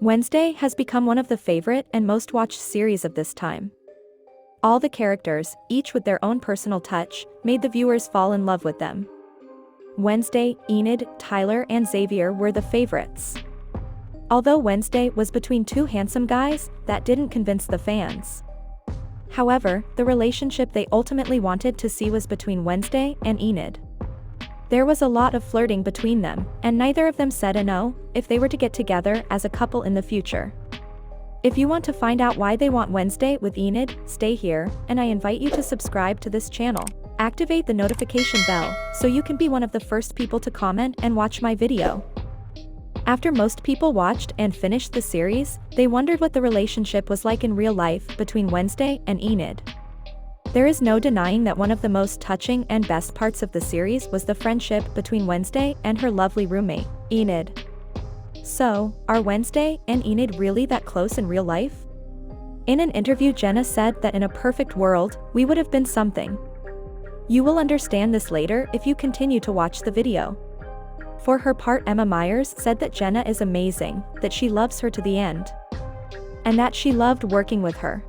Wednesday has become one of the favorite and most watched series of this time. All the characters, each with their own personal touch, made the viewers fall in love with them. Wednesday, Enid, Tyler and Xavier were the favorites. Although Wednesday was between two handsome guys, that didn't convince the fans. However, the relationship they ultimately wanted to see was between Wednesday and Enid. There was a lot of flirting between them, and neither of them said a no if they were to get together as a couple in the future. If you want to find out why they want Wednesday with Enid, stay here, and I invite you to subscribe to this channel. Activate the notification bell, so you can be one of the first people to comment and watch my video. After most people watched and finished the series, they wondered what the relationship was like in real life between Wednesday and Enid. There is no denying that one of the most touching and best parts of the series was the friendship between Wednesday and her lovely roommate, Enid. So, are Wednesday and Enid really that close in real life? In an interview, Jenna said that in a perfect world, we would have been something. You will understand this later if you continue to watch the video. For her part, Emma Myers said that Jenna is amazing, that she loves her to the end, and that she loved working with her,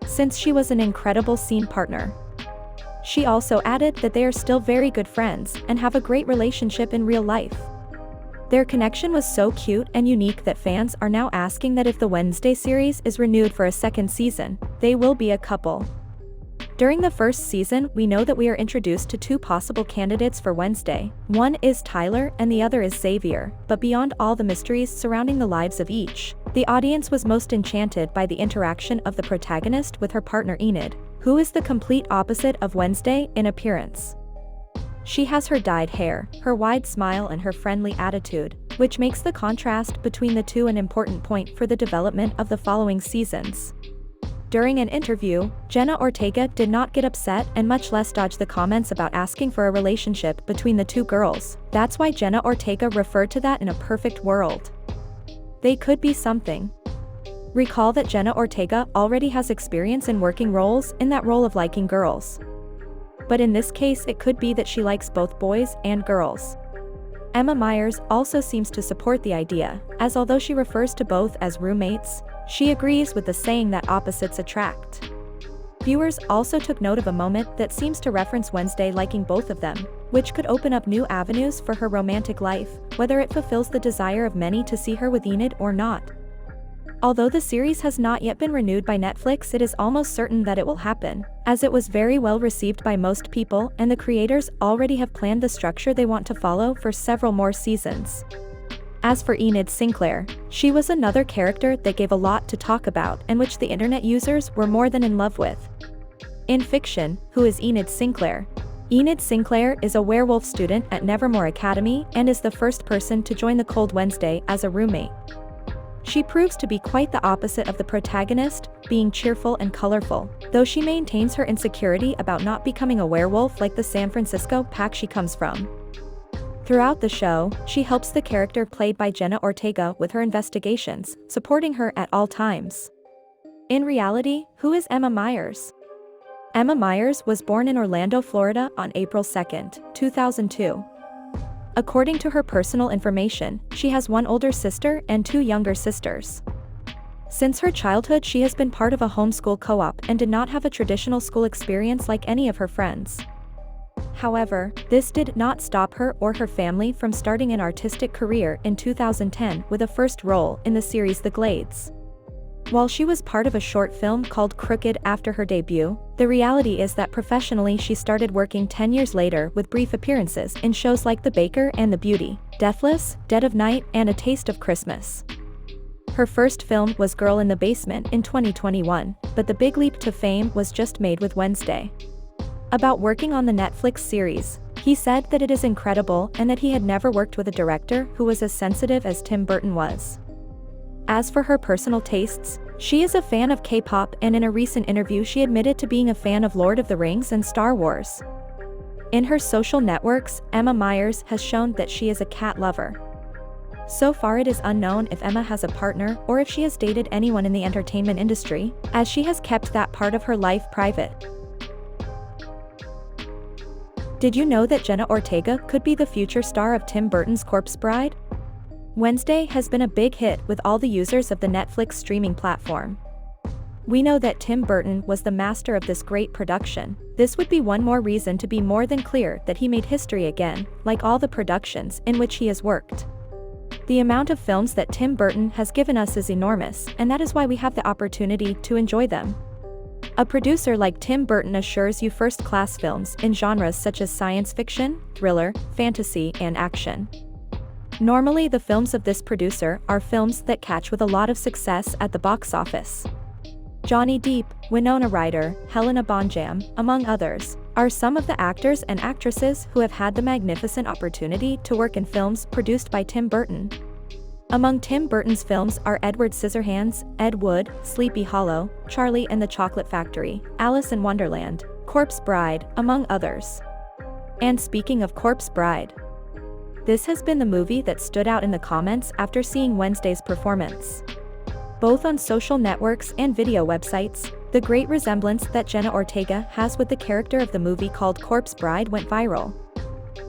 since she was an incredible scene partner. She also added that they are still very good friends and have a great relationship in real life. Their connection was so cute and unique that fans are now asking that if the Wednesday series is renewed for a second season, they will be a couple. During the first season, we know that we are introduced to two possible candidates for Wednesday. One is Tyler and the other is Xavier, but beyond all the mysteries surrounding the lives of each, the audience was most enchanted by the interaction of the protagonist with her partner Enid, who is the complete opposite of Wednesday in appearance. She has her dyed hair, her wide smile and her friendly attitude, which makes the contrast between the two an important point for the development of the following seasons. During an interview, Jenna Ortega did not get upset and much less dodge the comments about asking for a relationship between the two girls. That's why Jenna Ortega referred to that in a perfect world. They could be something. Recall that Jenna Ortega already has experience in working roles in that role of liking girls. But in this case, it could be that she likes both boys and girls. Emma Myers also seems to support the idea, as although she refers to both as roommates, she agrees with the saying that opposites attract. Viewers also took note of a moment that seems to reference Wednesday liking both of them, which could open up new avenues for her romantic life, whether it fulfills the desire of many to see her with Enid or not. Although the series has not yet been renewed by Netflix, it is almost certain that it will happen, as it was very well received by most people and the creators already have planned the structure they want to follow for several more seasons. As for Enid Sinclair, she was another character that gave a lot to talk about and which the internet users were more than in love with. In fiction, who is Enid Sinclair? Enid Sinclair is a werewolf student at Nevermore Academy and is the first person to join the Cold Wednesday as a roommate. She proves to be quite the opposite of the protagonist, being cheerful and colorful, though she maintains her insecurity about not becoming a werewolf like the San Francisco pack she comes from. Throughout the show, she helps the character played by Jenna Ortega with her investigations, supporting her at all times. In reality, who is Emma Myers? Emma Myers was born in Orlando, Florida on April 2, 2002. According to her personal information, she has one older sister and two younger sisters. Since her childhood, she has been part of a homeschool co-op and did not have a traditional school experience like any of her friends. However, this did not stop her or her family from starting an artistic career in 2010 with a first role in the series The Glades. While she was part of a short film called Crooked after her debut, the reality is that professionally she started working 10 years later with brief appearances in shows like The Baker and The Beauty, Deathless, Dead of Night, and A Taste of Christmas. Her first film was Girl in the Basement in 2021, but the big leap to fame was just made with Wednesday. About working on the Netflix series, he said that it is incredible and that he had never worked with a director who was as sensitive as Tim Burton was. As for her personal tastes, she is a fan of K-pop and in a recent interview she admitted to being a fan of Lord of the Rings and Star Wars. In her social networks, Emma Myers has shown that she is a cat lover. So far it is unknown if Emma has a partner or if she has dated anyone in the entertainment industry, as she has kept that part of her life private. Did you know that Jenna Ortega could be the future star of Tim Burton's Corpse Bride? Wednesday has been a big hit with all the users of the Netflix streaming platform. We know that Tim Burton was the master of this great production. This would be one more reason to be more than clear that he made history again, like all the productions in which he has worked. The amount of films that Tim Burton has given us is enormous, and that is why we have the opportunity to enjoy them. A producer like Tim Burton assures you first-class films in genres such as science fiction, thriller, fantasy, and action. Normally the films of this producer are films that catch with a lot of success at the box office. Johnny Depp, Winona Ryder, Helena Bonham, among others, are some of the actors and actresses who have had the magnificent opportunity to work in films produced by Tim Burton. Among Tim Burton's films are Edward Scissorhands, Ed Wood, Sleepy Hollow, Charlie and the Chocolate Factory, Alice in Wonderland, Corpse Bride, among others. And speaking of Corpse Bride, this has been the movie that stood out in the comments after seeing Wednesday's performance. Both on social networks and video websites, the great resemblance that Jenna Ortega has with the character of the movie called Corpse Bride went viral.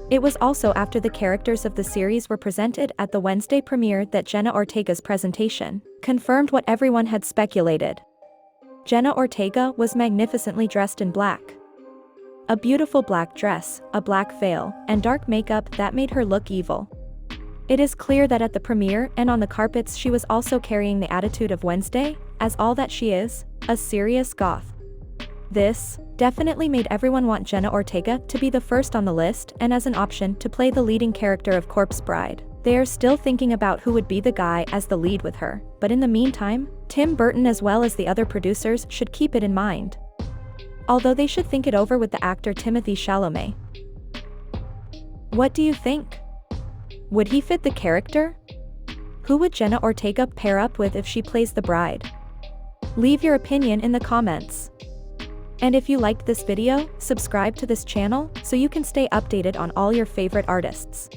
It was also after the characters of the series were presented at the Wednesday premiere that Jenna Ortega's presentation confirmed what everyone had speculated. Jenna Ortega was magnificently dressed in black. A beautiful black dress, a black veil, and dark makeup that made her look evil. It is clear that at the premiere and on the carpets she was also carrying the attitude of Wednesday, as all that she is, a serious goth. This definitely made everyone want Jenna Ortega to be the first on the list and as an option to play the leading character of Corpse Bride. They are still thinking about who would be the guy as the lead with her, but in the meantime, Tim Burton as well as the other producers should keep it in mind. Although they should think it over with the actor Timothée Chalamet. What do you think? Would he fit the character? Who would Jenna Ortega pair up with if she plays the bride? Leave your opinion in the comments. And if you liked this video, subscribe to this channel so you can stay updated on all your favorite artists.